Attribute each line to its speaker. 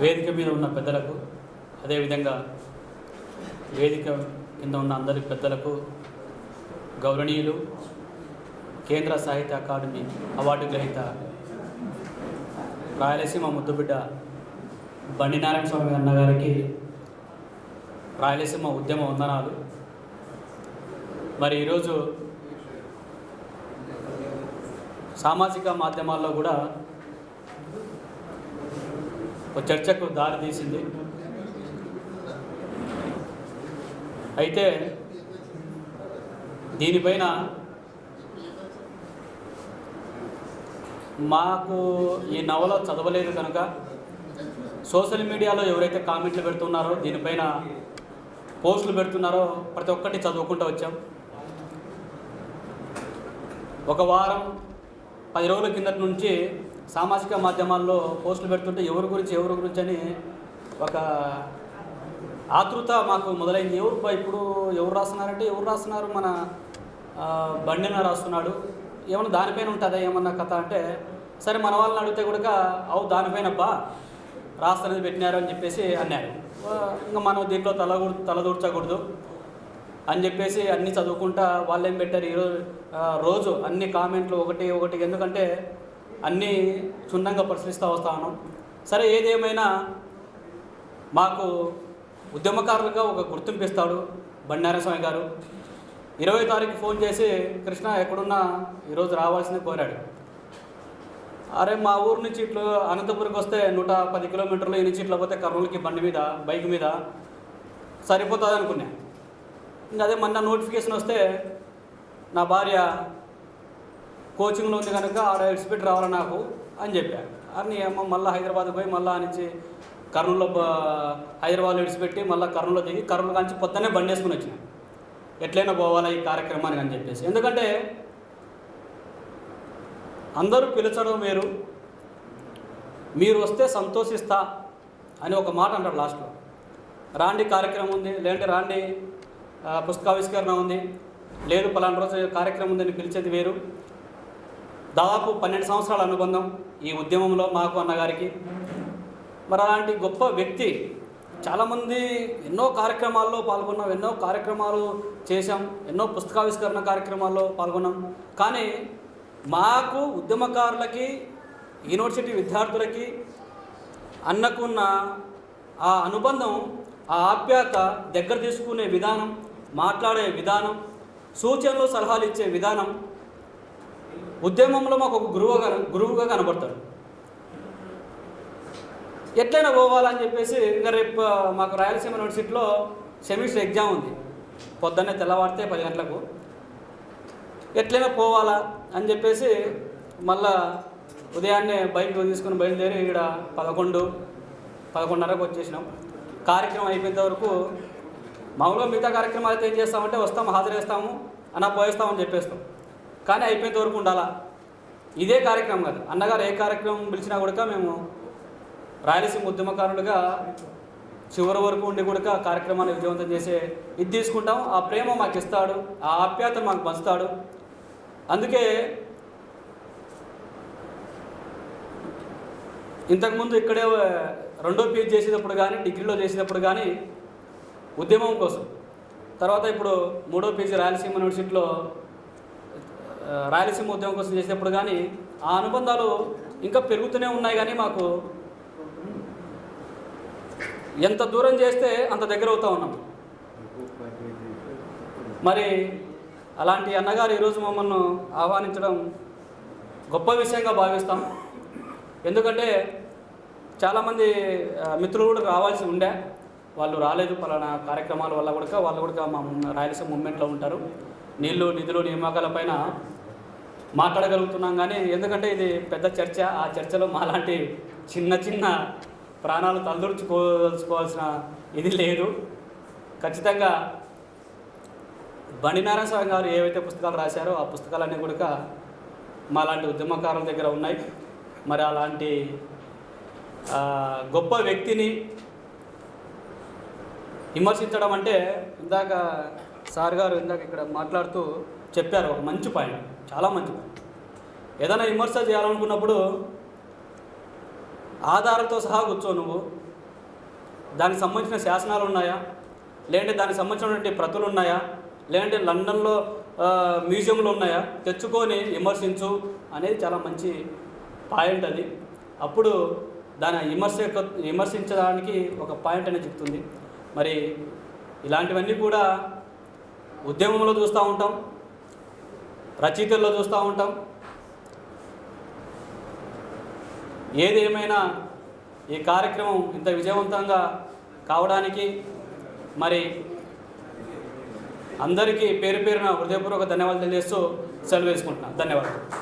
Speaker 1: వేదిక మీద ఉన్న పెద్దలకు, అదేవిధంగా వేదిక కింద ఉన్న అందరి పెద్దలకు, గౌరవనీయులు కేంద్ర సాహిత్య అకాడమీ అవార్డు గ్రహీత రాయలసీమ ముద్దుబిడ్డ బండి నారాయణ స్వామి అన్న గారికి రాయలసీమ ఉద్యమ వందనాలు. మరి ఈరోజు సామాజిక మాధ్యమాల్లో కూడా ఒక చర్చకు దారి తీసింది. అయితే దీనిపైన మాకు ఈ నవల చదవలేదు కనుక సోషల్ మీడియాలో ఎవరైతే కామెంట్లు పెడుతున్నారో, దీనిపైన పోస్టులు పెడుతున్నారో ప్రతి ఒక్కటి చదువుకుంటూ వచ్చాం. ఒక వారం 10 రోజుల కిందటి నుంచి సామాజిక మాధ్యమాల్లో పోస్టులు పెడుతుంటే ఎవరి గురించి అని ఒక ఆతృత మాకు మొదలైంది. ఇప్పుడు ఎవరు రాస్తున్నారు, మన బండిన రాస్తున్నాడు, ఏమన్నా దానిపైన ఉంటుందా ఏమన్నా కథ అంటే, సరే మన వాళ్ళని అడిగితే కూడా దానిపైనబ్బా రాస్తున్నది పెట్టినారు అని చెప్పేసి అన్నారు. ఇంకా మనం దీంట్లో తలదూర్చకూడదు అని చెప్పేసి అన్నీ చదువుకుంటా వాళ్ళేం పెట్టారు రోజు అన్ని కామెంట్లు ఒకటి, ఎందుకంటే అన్నీ క్షుణ్ణంగా పరిశీలిస్తూ వస్తూ ఉన్నాం. సరే ఏదేమైనా మాకు ఉద్యమకారులుగా ఒక గుర్తింపు ఇస్తాడు బండి నారాయణ స్వామి గారు. 20వ తారీఖు ఫోన్ చేసి కృష్ణ ఎక్కడున్నా ఈరోజు రావాల్సింది కోరాడు. అరే మా ఊరు నుంచి ఇట్లు అనంతపురంకి వస్తే 110 కిలోమీటర్లు, ఈ నుంచి ఇట్లా పోతే కర్నూలుకి బైక్ మీద సరిపోతుంది అనుకున్నా. ఇంకా అదే మొన్న నోటిఫికేషన్ వస్తే నా భార్య కోచింగ్లో ఉంది కనుక ఆడ ఎక్స్పెక్ట్ రావాలి నాకు అని చెప్పా. అని ఏమో మళ్ళీ హైదరాబాద్కి పోయి మళ్ళీ నుంచి కర్నూలులో హైదరాబాద్లో విడిచిపెట్టి మళ్ళీ కర్నూలులో దిగి కర్నూలు కాంచి పొద్దున్నే బండి వేసుకుని వచ్చిన, ఎట్లయినా పోవాలా ఈ కార్యక్రమానికి అని చెప్పేసి. ఎందుకంటే అందరూ పిలిచడం వేరు, మీరు వస్తే సంతోషిస్తా అని ఒక మాట అంటారు లాస్ట్లో. రాండి కార్యక్రమం ఉంది, లేదంటే రాండి పుస్తకావిష్కరణ ఉంది, లేదు పలానా రోజు కార్యక్రమం ఉందని పిలిచేది వేరు. దాదాపు 12 సంవత్సరాల అనుబంధం ఈ ఉద్యమంలో మాకు అన్నగారికి. మరి అలాంటి గొప్ప వ్యక్తి, చాలామంది ఎన్నో కార్యక్రమాల్లో పాల్గొన్నాం, ఎన్నో కార్యక్రమాలు చేశాం, ఎన్నో పుస్తకావిష్కరణ కార్యక్రమాల్లో పాల్గొన్నాం. కానీ మాకు ఉద్యమకారులకి, యూనివర్సిటీ విద్యార్థులకి అన్నకున్న ఆ అనుబంధం, ఆ ఆప్యాయత, దగ్గర తీసుకునే విధానం, మాట్లాడే విధానం, సూచనలు సలహాలు ఇచ్చే విధానం, ఉద్యమంలో మాకు ఒక గురువుగా కనబడతాడు. ఎట్లయినా పోవాలని చెప్పేసి ఇంకా రేపు మాకు రాయలసీమ యూనివర్సిటీలో సెమిస్టర్ ఎగ్జామ్ ఉంది, పొద్దున్నే తెల్లవారితే 10 గంటలకు. ఎట్లయినా పోవాలా అని చెప్పేసి మళ్ళా ఉదయాన్నే బైక్ తీసుకుని బయలుదేరి ఇక్కడ 11:30కు వచ్చేసినాం. కార్యక్రమం అయిపోయేంత వరకు మామూలుగా మిగతా కార్యక్రమాలు అయితే ఏం చేస్తామంటే వస్తాము, హాజరేస్తాము, పోయేస్తామని చెప్పేస్తాం. కానీ అయిపోయేంత వరకు ఉండాలా, ఇదే కార్యక్రమం కాదు. అన్నగారు ఏ కార్యక్రమం పిలిచినా కూడా మేము రాయలసీమ ఉద్యమకారులుగా చివరి వరకు ఉండి కూడా కార్యక్రమాన్ని విజయవంతం చేసే ఇది తీసుకుంటాం. ఆ ప్రేమ మాకు ఇస్తాడు, ఆ ఆప్యాయత మాకు పంచుతాడు. అందుకే ఇంతకుముందు ఇక్కడే 2వ PhD చేసేటప్పుడు కానీ, డిగ్రీలో చేసేటప్పుడు కానీ ఉద్యమం కోసం, తర్వాత ఇప్పుడు 3వ PhD రాయలసీమ యూనివర్సిటీలో రాయలసీమ ఉద్యమం కోసం చేసేటప్పుడు కానీ ఆ అనుబంధాలు ఇంకా పెరుగుతూనే ఉన్నాయి. కానీ మాకు ఎంత దూరం చేస్తే అంత దగ్గర అవుతూ ఉన్నాం. మరి అలాంటి అన్నగారు ఈరోజు మమ్మల్ని ఆహ్వానించడం గొప్ప విషయంగా భావిస్తాం. ఎందుకంటే చాలామంది మిత్రులు కూడా రావాల్సి ఉండే, వాళ్ళు రాలేదు. పలానా కార్యక్రమాల వల్ల వాళ్ళు కూడా మా రాయలసీమ మూవ్మెంట్లో ఉంటారు. నీళ్లు, నిధులు, నియామకాలపైన మాట్లాడగలుగుతున్నాం. కానీ ఎందుకంటే ఇది పెద్ద చర్చ, ఆ చర్చలో మాలాంటి చిన్న ప్రాణాలు తలదూర్చుకోవాల్సిన ఇది లేదు. ఖచ్చితంగా బండి నారాయణ స్వామి గారు ఏవైతే పుస్తకాలు రాశారో ఆ పుస్తకాలన్నీ కూడా మాలాంటి ఉద్యమకారుల దగ్గర ఉన్నాయి. మరి అలాంటి గొప్ప వ్యక్తిని విమర్శించడం అంటే, ఇందాక సార్ గారు ఇక్కడ మాట్లాడుతూ చెప్పారు ఒక మంచి పాయింట్, చాలా మంచి పాయింట్. ఏదైనా విమర్శ చేయాలనుకున్నప్పుడు ఆధారంతో సహా కూర్చో, నువ్వు దానికి సంబంధించిన శాసనాలు ఉన్నాయా, లేదంటే దానికి సంబంధించినటువంటి ప్రతులు ఉన్నాయా, లేదంటే లండన్లో మ్యూజియంలు ఉన్నాయా, తెచ్చుకొని విమర్శించు అనేది చాలా మంచి పాయింట్ అది. అప్పుడు దాని విమర్శించడానికి ఒక పాయింట్ అనేది చెప్తుంది. మరి ఇలాంటివన్నీ కూడా ఉద్యమంలో చూస్తూ ఉంటాం, రచయితల్లో చూస్తూ ఉంటాం. ఏదేమైనా ఈ కార్యక్రమం ఇంత విజయవంతంగా కావడానికి మరి అందరికీ పేరు పేరున హృదయపూర్వక ధన్యవాదాలు తెలియజేస్తూ సెలవు వేసుకుంటున్నాను. ధన్యవాదాలు.